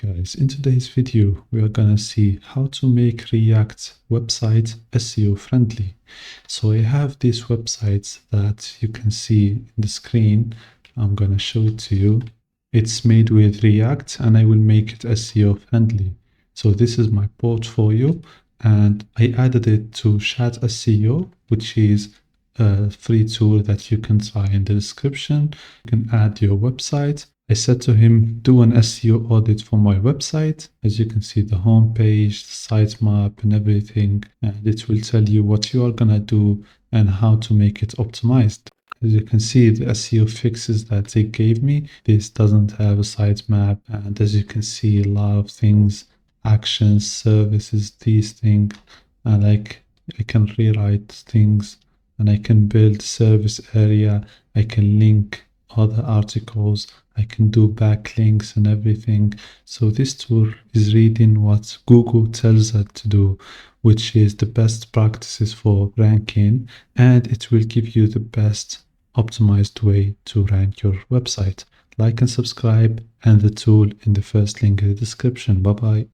Guys, in today's video we are gonna see how to make React website SEO friendly. So I have these websites that you can see in the screen. I'm gonna show it to you. It's made with React and I will make it SEO friendly. So this is my portfolio and I added it to Chat SEO, which is a free tool that you can try in the description. You can add your website. I said to him, do an SEO audit for my website. As you can see, the homepage, the sitemap and everything, and it will tell you what you are gonna do and how to make it optimized. As you can see, the SEO fixes that they gave me, this doesn't have a sitemap, and as you can see, a lot of things, actions, services, these things, and like I can rewrite things and I can build service area, I can link other articles, I can do backlinks and everything. So this tool is reading what Google tells it to do, which is the best practices for ranking, and it will give you the best optimized way to rank your website. Like and subscribe, and the tool in the first link in the description. Bye bye.